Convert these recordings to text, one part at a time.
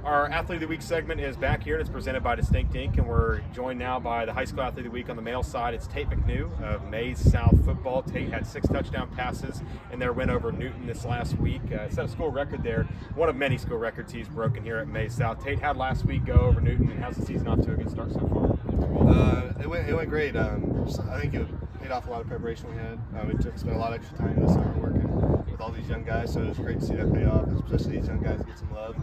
Our Athlete of the Week segment is back here, and it's presented by Distinct Inc., and we're joined now by the High School Athlete of the Week on the male side. It's Tate McNew of Maize South football. Tate had 6 touchdown passes in their win over Newton this last week. Set a school record there, one of many school records he's broken here at Maize South. Tate, how'd last week go over Newton, and how's the season off to a good start so far? It went great. I think it paid off a lot of preparation we had. We spent a lot of extra time this summer working with all these young guys, so it was great to see that pay off, especially these young guys get some love.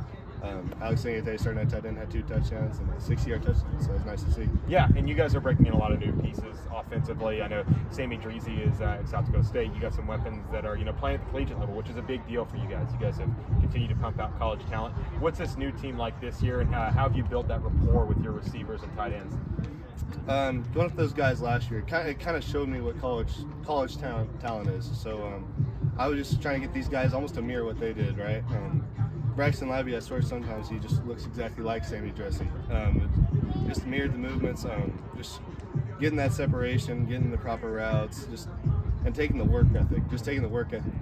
Alex Today starting at tight end, had 2 touchdowns and a 60-yard touchdown, so it was nice to see. Yeah, and you guys are breaking in a lot of new pieces offensively. I know Sammy Dreezy is at South Dakota State. You got some weapons that are playing at the collegiate level, which is a big deal for you guys. You guys have continued to pump out college talent. What's this new team like this year, and how have you built that rapport with your receivers and tight ends? Going with those guys last year, it kind of showed me what college talent is. So I was just trying to get these guys almost to mirror what they did, right? Braxton Liebau, I swear sometimes he just looks exactly like Sammy Dreezy. Just mirrored the movements, just getting that separation, getting the proper routes, and taking the work ethic,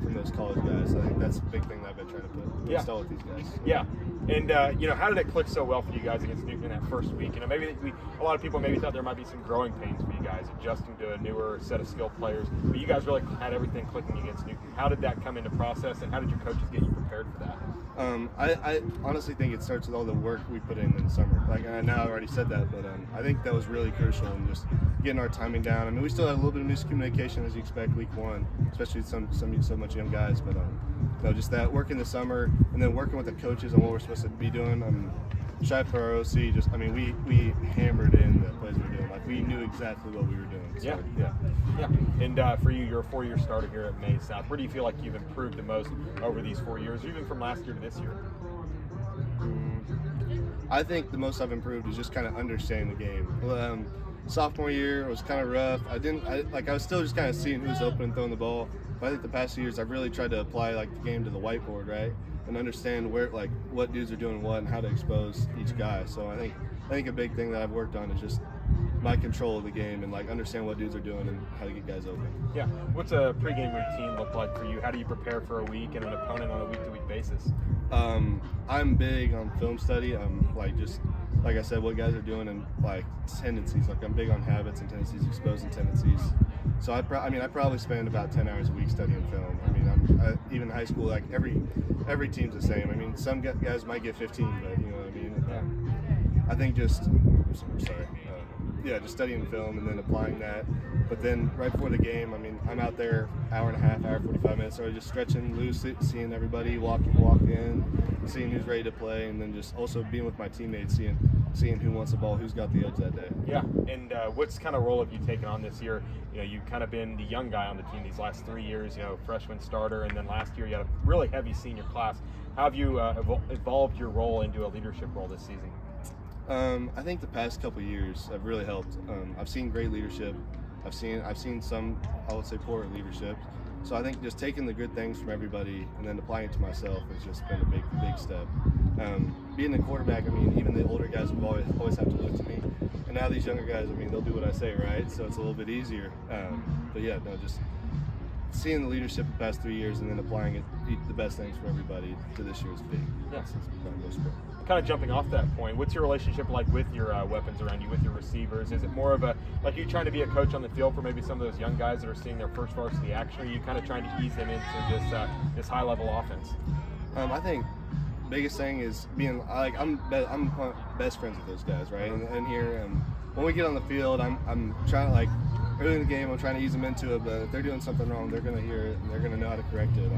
from those college guys. I think that's a big thing that I've been trying to install with these guys. Yeah, and how did it click so well for you guys against Newton in that first week? Maybe a lot of people maybe thought there might be some growing pains for you guys adjusting to a newer set of skilled players, but you guys really had everything clicking against Newton. How did that come into process, and how did your coaches get you prepared for that? I honestly think it starts with all the work we put in the summer. I know I already said that, but I think that was really crucial in just getting our timing down. I mean, we still had a little bit of miscommunication as you expect week 1, especially with so much young guys. But just that work in the summer and then working with the coaches on what we're supposed to be doing. Shy for our OC, we hammered in the plays we were doing. We knew exactly what we were doing. So, yeah. And for you, you're a 4-year starter here at Maize South. Where do you feel like you've improved the most over these 4 years, even from last year to this year? I think the most I've improved is just kind of understanding the game. Sophomore year was kind of rough. I was still just kind of seeing who's open and throwing the ball. But I think the past few years I've really tried to apply the game to the whiteboard, right? And understand where what dudes are doing what and how to expose each guy. So I think a big thing that I've worked on is just my control of the game and understand what dudes are doing and how to get guys open. Yeah. What's a pregame routine look like for you? How do you prepare for a week and an opponent on a week-to-week basis? I'm big on film study. Like I said, what guys are doing and tendencies. I'm big on habits and tendencies, exposing tendencies. So I probably spend about 10 hours a week studying film. Even in high school, every team's the same. Some guys might get 15, but you know what I mean. I think just studying film and then applying that. But then right before the game, I'm out there hour and a half, hour 45 minutes, so just stretching loose, seeing everybody walk in, seeing who's ready to play, and then just also being with my teammates, seeing who wants the ball, who's got the edge that day. Yeah, and what's kind of role have you taken on this year? You've kind of been the young guy on the team these last 3 years, freshman starter, and then last year you had a really heavy senior class. How have you evolved your role into a leadership role this season? I think the past couple of years have really helped. I've seen great leadership. I've seen some, I would say, poor leadership. So I think just taking the good things from everybody and then applying it to myself has just been a big step. Being the quarterback, even the older guys will always have to look to me. And now these younger guys, they'll do what I say, right? So it's a little bit easier. Just seeing the leadership the past 3 years and then applying it, the best things for everybody to this year is big. Yes. That's probably most important. Kind of jumping off that point, what's your relationship like with your weapons around you, with your receivers? Is it more of you trying to be a coach on the field for maybe some of those young guys that are seeing their first varsity action, or are you kind of trying to ease them into this high-level offense? I think biggest thing is being I'm best friends with those guys, right? And here, when we get on the field, I'm trying to early in the game, I'm trying to ease them into it. But if they're doing something wrong, they're gonna hear it and they're gonna know how to correct it.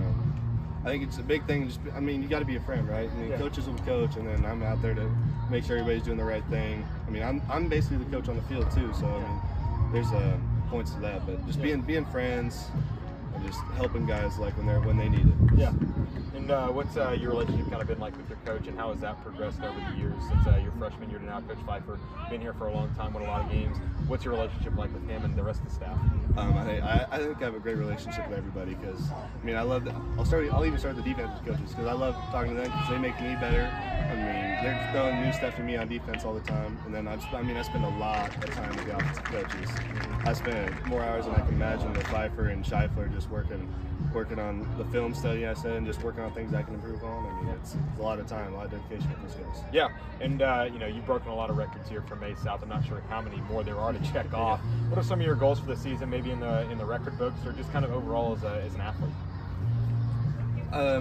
I think it's a big thing. You got to be a friend, right? Coaches will coach, and then I'm out there to make sure everybody's doing the right thing. I'm basically the coach on the field too, so there's points to that. But just being friends and just helping guys when they need it. Yeah. And what's your relationship kind of been like with your coach, and how has that progressed over the years since your freshman year to now? Coach Pfeiffer, been here for a long time, won a lot of games. What's your relationship like with him and the rest of the staff? I think I have a great relationship with everybody because I'll even start the defensive coaches because I love talking to them because they make me better. they're throwing new stuff to me on defense all the time, and then I spend a lot of time with the offensive coaches. I spend more hours than I can imagine with Pfeiffer and Scheifler just working on the film study, I said, and just working on things I can improve on. I mean, it's a lot of time, a lot of dedication with those guys. Yeah, and you've broken a lot of records here for Maize South. I'm not sure how many more there are to check off. What are some of your goals for the season, maybe in the record books, or just kind of overall as an athlete?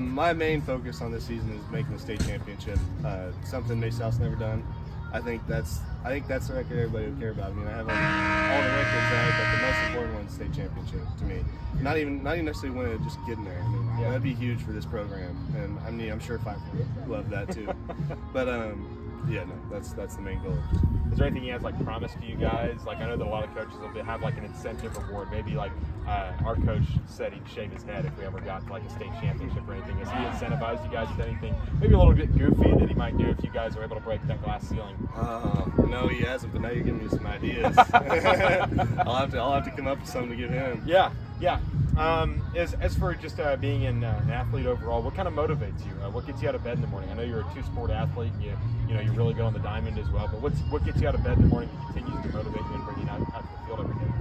My main focus on this season is making the state championship. Something Maize South's never done. I think that's the record everybody would care about. I mean, I have all the records, right? But the most important one is state championship to me. Not even necessarily winning it, just getting there. I mean, that'd be huge for this program, and I mean, I'm sure Pfeiffer would love that too. But yeah, no, that's the main goal. Is there anything he has like promised to you guys? Like, I know that a lot of coaches will have like an incentive reward. Maybe like our coach said he'd shave his head if we ever got to like a state championship or anything. Has he incentivized you guys with anything? Maybe a little bit goofy that he might do if you guys are able to break that glass ceiling. No, he hasn't. But now you're giving me some ideas. I'll have to come up with something to give him. Yeah. As for just being an athlete overall, what kind of motivates you? What gets you out of bed in the morning? I know you're a two-sport athlete. And you really go on the diamond as well. But what gets you out of bed in the morning and continues to motivate you and bring you out to the field every day?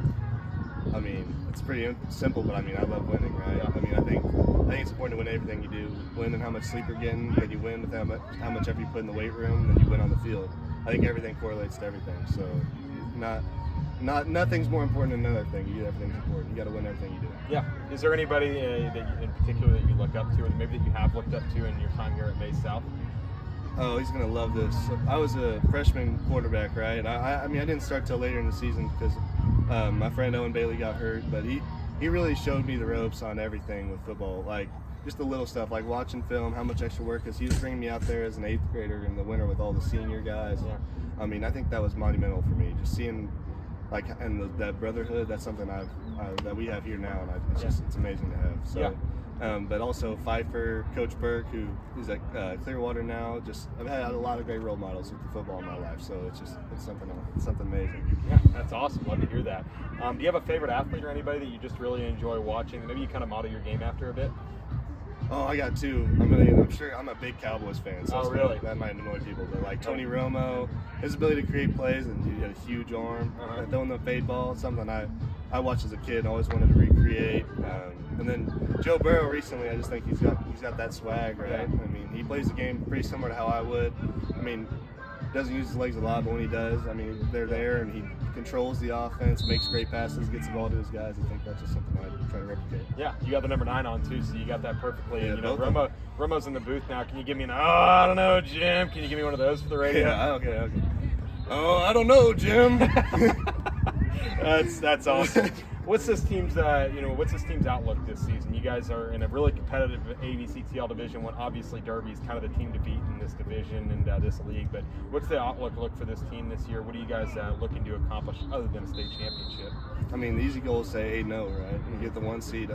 I mean, it's pretty simple, but I mean, I love winning, right? Yeah. I mean, I think it's important to win everything you do. Win and how much sleep you're getting, then you win with how much effort you put in the weight room, then you win on the field. I think everything correlates to everything. So, nothing's more important than another thing. Everything's important. You got to win everything you do. Yeah. Is there anybody in particular that you look up to, or maybe that you have looked up to in your time here at Maize South? Oh, he's gonna love this. I was a freshman quarterback, right? I mean, I didn't start till later in the season because my friend Owen Bailey got hurt, but he really showed me the ropes on everything with football, like just the little stuff, like watching film, how much extra work, because he was bringing me out there as an 8th grader in the winter with all the senior guys. Yeah. I mean, I think that was monumental for me, just seeing that brotherhood. That's something that we have here now, and it's amazing to have. So. Yeah. But also Pfeiffer, Coach Burke, who is at Clearwater now. I've had a lot of great role models with the football in my life, so it's something amazing. Yeah, that's awesome. Love to hear that. Do you have a favorite athlete or anybody that you just really enjoy watching? Maybe you kind of model your game after a bit. Oh, I got two. I'm sure I'm a big Cowboys fan. So really? That might annoy people, but like Tony Romo, his ability to create plays, and he had a huge arm. Throwing the fade ball, something I watched as a kid and always wanted to recreate. And then Joe Burrow recently, I just think he's got that swag, right? I mean, he plays the game pretty similar to how I would. I mean, doesn't use his legs a lot, but when he does, I mean, they're there, and he controls the offense, makes great passes, gets the ball to his guys. I think that's just something I try to replicate. Yeah, you got the number 9 on too, so you got that perfectly. Yeah, and Romo's in the booth now. Can you give me I don't know, Jim? Can you give me one of those for the radio? Yeah, okay. Oh, I don't know, Jim. That's awesome. What's this team's outlook this season? You guys are in a really competitive ABCTL Division 1. Obviously, Derby's kind of the team to beat in this division and this league. But what's the outlook for this team this year? What are you guys looking to accomplish other than a state championship? I mean, the easy goal is say 8-0, right? And get the 1 seed.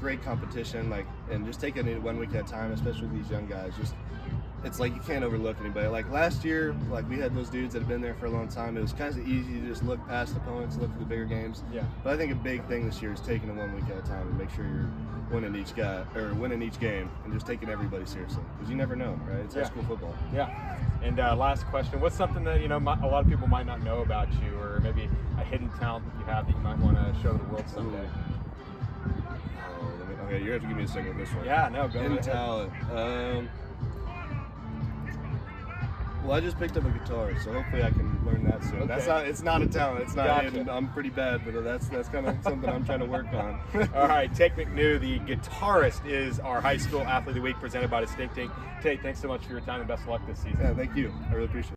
Great competition, and just taking it 1 week at a time, especially with these young guys. It's like you can't overlook anybody. Like last year, we had those dudes that have been there for a long time. It was kind of easy to just look past opponents, look at the bigger games. Yeah. But I think a big thing this year is taking it 1 week at a time and make sure you're winning each game and just taking everybody seriously, because you never know, right? It's high school football. Yeah. And last question: what's something that a lot of people might not know about you, or maybe a hidden talent that you have that you might want to show the world someday? Okay, you have to give me a second with this one. Yeah, no, go hidden ahead. Talent. Well, I just picked up a guitar, so hopefully I can learn that soon. Okay. It's not a talent. It's not hidden. I'm pretty bad, but that's kind of something I'm trying to work on. All right, Tate McNew, the guitarist, is our high school athlete of the week presented by the Stink Tank. Tate, thanks so much for your time and best of luck this season. Yeah, thank you. I really appreciate it.